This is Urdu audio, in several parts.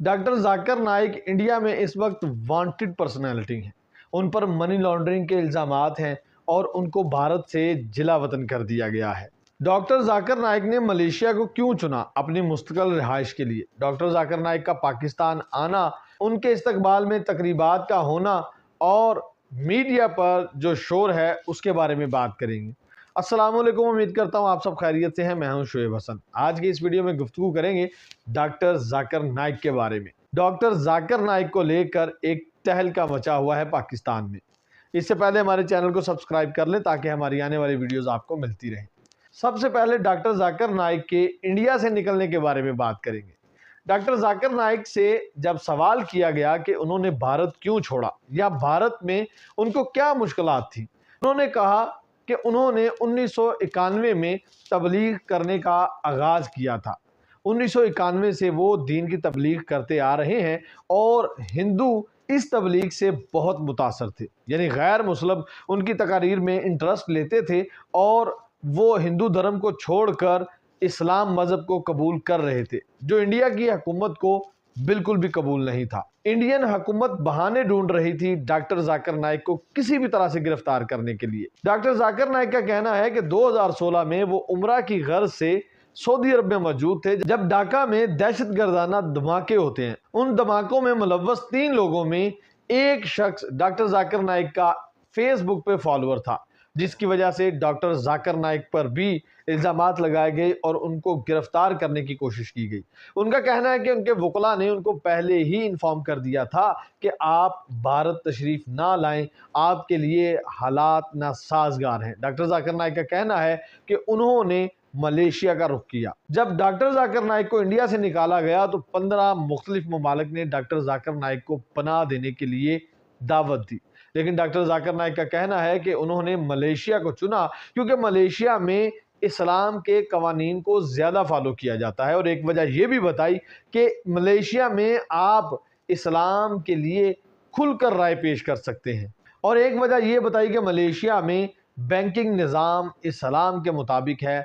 ڈاکٹر ذاکر نائک انڈیا میں اس وقت وانٹڈ پرسنالٹی ہیں۔ ان پر منی لانڈرنگ کے الزامات ہیں اور ان کو بھارت سے جلا وطن کر دیا گیا ہے۔ ڈاکٹر ذاکر نائک نے ملیشیا کو کیوں چنا اپنی مستقل رہائش کے لیے؟ ڈاکٹر ذاکر نائک کا پاکستان آنا، ان کے استقبال میں تقریبات کا ہونا اور میڈیا پر جو شور ہے اس کے بارے میں بات کریں گے۔ السلام علیکم، امید کرتا ہوں آپ سب خیریت سے ہیں۔ میں ہوں شعیب حسن۔ آج کی اس ویڈیو میں گفتگو کریں گے ڈاکٹر ذاکر نائک کے بارے میں۔ ڈاکٹر ذاکر نائک کو لے کر ایک تہلکہ مچا ہوا ہے پاکستان میں۔ اس سے پہلے ہمارے چینل کو سبسکرائب کر لیں تاکہ ہماری آنے والی ویڈیوز آپ کو ملتی رہیں۔ سب سے پہلے ڈاکٹر ذاکر نائک کے انڈیا سے نکلنے کے بارے میں بات کریں گے۔ ڈاکٹر ذاکر نائک سے جب سوال کیا گیا کہ انہوں نے بھارت کیوں چھوڑا یا بھارت میں ان کو کیا مشکلات تھی، انہوں نے کہا کہ انہوں نے 1991 میں تبلیغ کرنے کا آغاز کیا تھا۔ 1991 سے وہ دین کی تبلیغ کرتے آ رہے ہیں اور ہندو اس تبلیغ سے بہت متاثر تھے، یعنی غیر مسلم ان کی تقاریر میں انٹرسٹ لیتے تھے اور وہ ہندو دھرم کو چھوڑ کر اسلام مذہب کو قبول کر رہے تھے، جو انڈیا کی حکومت کو بالکل بھی قبول نہیں تھا۔ انڈین حکومت بہانے ڈھونڈ رہی تھی ڈاکٹر ذاکر نائک کو کسی بھی طرح سے گرفتار کرنے کے لیے۔ ڈاکٹر ذاکر نائک کا کہنا ہے کہ 2016 میں وہ عمرہ کی غرض سے سعودی عرب میں موجود تھے جب ڈھاکہ میں دہشت گردانہ دھماکے ہوتے ہیں۔ ان دھماکوں میں ملوث 3 لوگوں میں ایک شخص ڈاکٹر ذاکر نائک کا فیس بک پہ فالوور تھا، جس کی وجہ سے ڈاکٹر ذاکر نائک پر بھی الزامات لگائے گئے اور ان کو گرفتار کرنے کی کوشش کی گئی۔ ان کا کہنا ہے کہ ان کے وکلاء نے ان کو پہلے ہی انفارم کر دیا تھا کہ آپ بھارت تشریف نہ لائیں، آپ کے لیے حالات ناسازگار ہیں۔ ڈاکٹر ذاکر نائک کا کہنا ہے کہ انہوں نے ملیشیا کا رخ کیا۔ جب ڈاکٹر ذاکر نائک کو انڈیا سے نکالا گیا تو 15 مختلف ممالک نے ڈاکٹر ذاکر نائک کو پناہ دینے کے لیے دعوت دی، لیکن ڈاکٹر ذاکر نائک کا کہنا ہے کہ انہوں نے ملیشیا کو چنا کیونکہ ملیشیا میں اسلام کے قوانین کو زیادہ فالو کیا جاتا ہے، اور ایک وجہ یہ بھی بتائی کہ ملیشیا میں آپ اسلام کے لیے کھل کر رائے پیش کر سکتے ہیں، اور ایک وجہ یہ بتائی کہ ملیشیا میں بینکنگ نظام اسلام کے مطابق ہے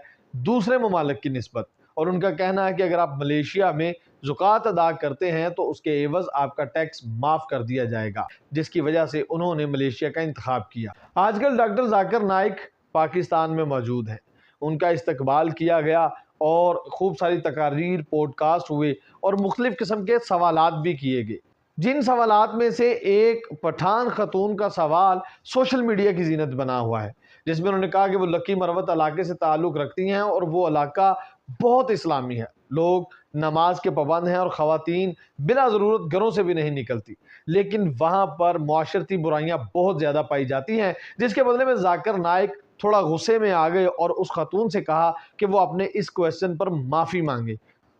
دوسرے ممالک کی نسبت، اور ان کا کہنا ہے کہ اگر آپ ملیشیا میں زکوٰۃ ادا کرتے ہیں تو اس کے عوض آپ کا ٹیکس معاف کر دیا جائے گا، جس کی وجہ سے انہوں نے ملیشیا کا انتخاب کیا۔ آج کل ڈاکٹر ذاکر نائک پاکستان میں موجود ہیں، ان کا استقبال کیا گیا اور خوب ساری تقاریر، پوڈ کاسٹ ہوئے اور مختلف قسم کے سوالات بھی کیے گئے۔ جن سوالات میں سے ایک پٹھان خاتون کا سوال سوشل میڈیا کی زینت بنا ہوا ہے، جس میں انہوں نے کہا کہ وہ لکی مروت علاقے سے تعلق رکھتی ہیں اور وہ علاقہ بہت اسلامی ہے، لوگ نماز کے پابند ہیں اور خواتین بلا ضرورت گھروں سے بھی نہیں نکلتی، لیکن وہاں پر معاشرتی برائیاں بہت زیادہ پائی جاتی ہیں، جس کے بدلے میں ذاکر نائک تھوڑا غصے میں آ گئے اور اس خاتون سے کہا کہ وہ اپنے اس کویسچن پر معافی مانگے،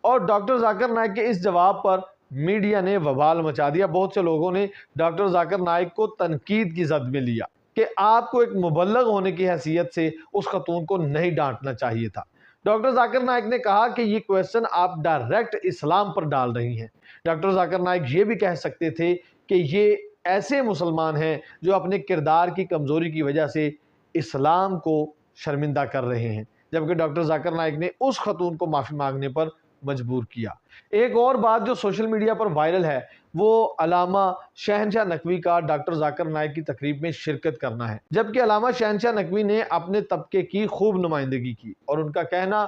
اور ڈاکٹر ذاکر نائک کے اس جواب پر میڈیا نے وبال مچا دیا۔ بہت سے لوگوں نے ڈاکٹر ذاکر نائک کو تنقید کی زد میں لیا کہ آپ کو ایک مبلغ ہونے کی حیثیت سے اس خاتون کو نہیں ڈانٹنا چاہیے تھا۔ ڈاکٹر ذاکر نائک نے کہا کہ یہ کویسچن آپ ڈائریکٹ اسلام پر ڈال رہی ہیں۔ ڈاکٹر ذاکر نائک یہ بھی کہہ سکتے تھے کہ یہ ایسے مسلمان ہیں جو اپنے کردار کی کمزوری کی وجہ سے اسلام کو شرمندہ کر رہے ہیں، جبکہ ڈاکٹر ذاکر نائک نے اس خاتون کو معافی مانگنے پر مجبور کیا۔ ایک اور بات جو سوشل میڈیا پر وائرل ہے وہ علامہ شہنشاہ نقوی کا ڈاکٹر ذاکر نائک کی تقریب میں شرکت کرنا ہے، جبکہ علامہ شہنشاہ نقوی نے اپنے طبقے کی خوب نمائندگی کی اور ان کا کہنا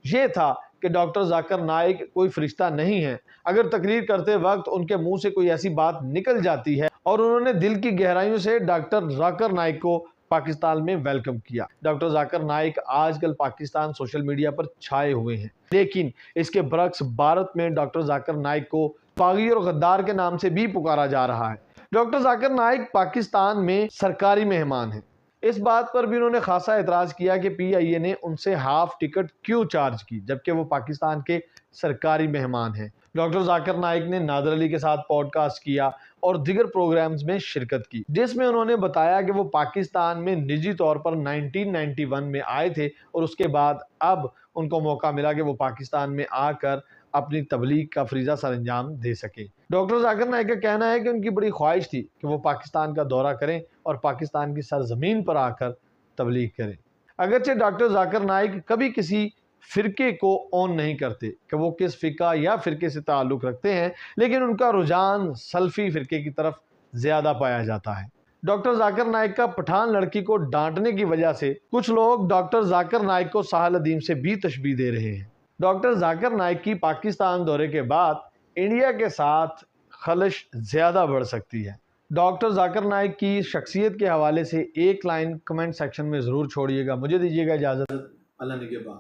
یہ تھا کہ ڈاکٹر ذاکر نائک کوئی فرشتہ نہیں ہے۔ اگر تقریر کرتے وقت ان کے منہ سے کوئی ایسی بات نکل جاتی ہے، اور انہوں نے دل کی گہرائیوں سے ڈاکٹر ذاکر نائک کو پاکستان میں ویلکم کیا۔ ڈاکٹر ذاکر نائک آج کل پاکستان سوشل میڈیا پر چھائے ہوئے ہیں، لیکن اس کے برعکس بھارت میں ڈاکٹر ذاکر نائک کو باغی اور غدار کے نام سے بھی پکارا جا رہا ہے۔ ڈاکٹر ذاکر نائک پاکستان میں سرکاری مہمان ہیں۔ اس بات پر بھی انہوں نے خاصا اعتراض کیا کہ پی آئی اے نے ان سے ہاف ٹکٹ کیوں چارج کی جبکہ وہ پاکستان کے سرکاری مہمان ہیں۔ ڈاکٹر ذاکر نائک نے نادر علی کے ساتھ پوڈ کاسٹ کیا اور دیگر پروگرامز میں شرکت کی، جس میں انہوں نے بتایا کہ وہ پاکستان میں نجی طور پر 1991 میں آئے تھے اور اس کے بعد اب ان کو موقع ملا کہ وہ پاکستان میں آ کر اپنی تبلیغ کا فریضہ سر انجام دے سکیں۔ ڈاکٹر ذاکر نائک کا کہنا ہے کہ ان کی بڑی خواہش تھی کہ وہ پاکستان کا دورہ کریں اور پاکستان کی سرزمین پر آ کر تبلیغ کریں۔ اگرچہ ڈاکٹر ذاکر نائک کبھی کسی فرقے کو اون نہیں کرتے کہ وہ کس فقہ یا فرقے سے تعلق رکھتے ہیں، لیکن ان کا رجحان سلفی فرقے کی طرف زیادہ پایا جاتا ہے۔ ڈاکٹر ذاکر نائک کا پٹھان لڑکی کو ڈانٹنے کی وجہ سے کچھ لوگ ڈاکٹر ذاکر نائک کو ساحل ادیم سے بھی تشبیہ دے رہے ہیں۔ ڈاکٹر ذاکر نائک کی پاکستان دورے کے بعد انڈیا کے ساتھ خلش زیادہ بڑھ سکتی ہے۔ ڈاکٹر ذاکر نائک کی شخصیت کے حوالے سے ایک لائن کمنٹ سیکشن میں ضرور چھوڑیے گا۔ مجھے دیجیے گا اجازت، اللہ نگہبان۔